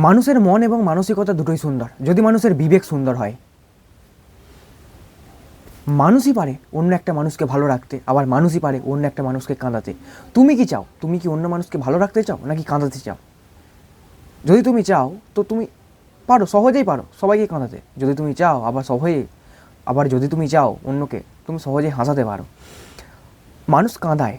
মানুষের মন এবং মানসিকতা দুটোই সুন্দর যদি মানুষের বিবেক সুন্দর হয়। মানুষই পারে অন্য একটা মানুষকে ভালো রাখতে, আবার মানুষই পারে অন্য একটা মানুষকে কাঁদাতে। তুমি কি চাও? তুমি কি অন্য মানুষকে ভালো রাখতে চাও নাকি কাঁদাতে চাও? যদি তুমি চাও তো তুমি পারো, সহজেই পারো সবাইকে কাঁদাতে। যদি তুমি চাও আবার যদি তুমি চাও অন্যকে, তুমি সহজেই হাসাতে পারো। মানুষ কাঁদায়,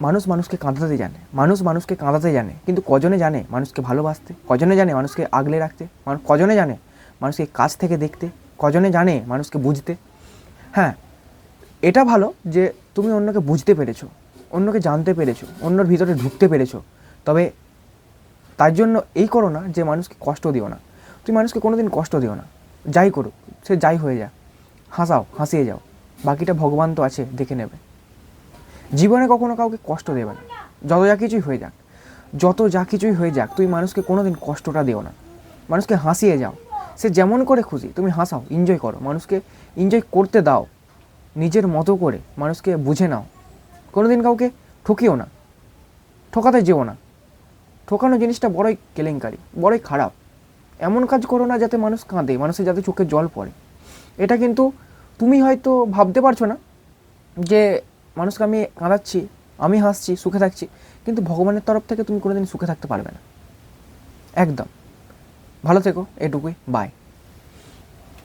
মানুষ মানুষকে কাঁদাতে জানে, মানুষ মানুষকে কাঁদাতে জানে, কিন্তু কজনে জানে মানুষকে ভালোবাসতে? কজনে জানে মানুষকে আগলে রাখতে? কজনে জানে মানুষকে কাছ থেকে দেখতে? কজনে জানে মানুষকে বুঝতে? হ্যাঁ, এটা ভালো যে তুমি অন্যকে বুঝতে পেরেছো, অন্যকে জানতে পেরেছো, অন্যর ভিতরে ঢুকতে পেরেছো। তবে তার জন্য এই করো না যে মানুষকে কষ্ট দিও না। তুমি মানুষকে কোনো দিন কষ্ট দিও না, যাই করুক সে যাই হয়ে যা, হাসিয়ে যাও, বাকিটা ভগবান তো আছে, দেখে নেবে। জীবনে কখনো কাউকে কষ্ট দেবে না, যত যা কিছুই হয়ে যাক তুমি মানুষকে কোনো দিন কষ্টটা দিও না। মানুষকে হাসিয়ে যাও, সে যেমন করে খুশি তুমি হাসাও, এনজয় করো, মানুষকে এনজয় করতে দাও নিজের মতো করে, মানুষকে বুঝে নাও। কোনো দিন কাউকে ঠকিও না, ঠকাতে যেও না। ঠকানো জিনিসটা বড়ই কেলেঙ্কারি, বড়ই খারাপ। এমন কাজ করো না যাতে মানুষ কাঁদে, মানুষের যাতে চোখে জল পড়ে। এটা কিন্তু তুমি হয়তো ভাবতে পারছো না যে মানুষকে আমি কাঁদাচ্ছি, আমি হাসছি, সুখে থাকছি, কিন্তু ভগবানের তরফ থেকে তুমি কোনোদিন সুখে থাকতে পারবে না। একদম। ভালো থেকো, এটুকুই, বাই।